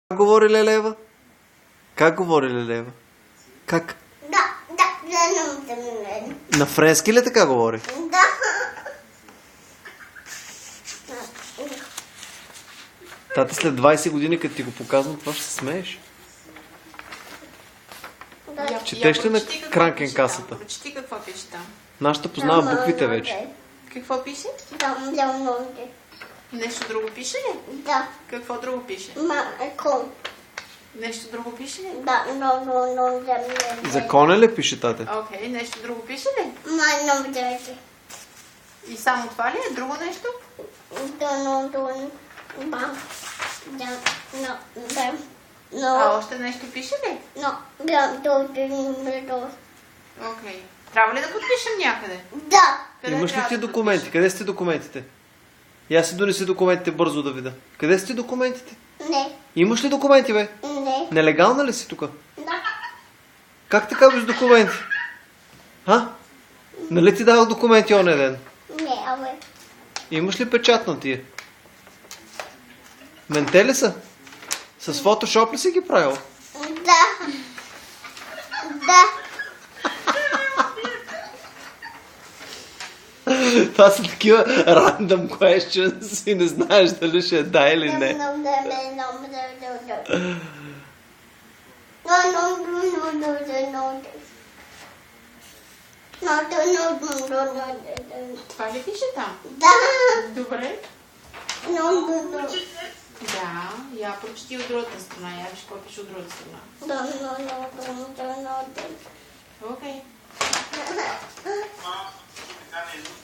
Как говори Лелева? Как говори Лелева? Как? На френски ли така говори? Да. Тата след 20 години, като ти го показвам, това ще се смееш. Четеш ли на Кранкен касата? Прочети какво пише там. Нашата познава буквите вече. Какво пише? Нещо друго пише ли? Да. Какво друго пише? Нещо друго пише ли? Да, Закона ли пише, тате? Окей, нещо друго пише ли? да. И само това ли е? Друго нещо? А още нещо пише ли? Окей. Трябва ли да подпишем някъде? Да. Къде Имаш ли трябва ти да документи? Къде сте документите? Я си донеси документите бързо да видя. Къде сте документите? Не. Имаш ли документи, бе? Не. Нелегална ли си тук? Да. Как така без документи? А? Нали ти давах документи оня ден? Не, абе. Имаш ли печат на тия? Менте ли са? С фотошоп ли си ги правил? Да. Да. Това са такива random questions и не знаеш дали ще е да или не. Това ли пише там? Да. Добре. Да, я прочети от другата страна. Я виж какво пише от другата страна. Окей.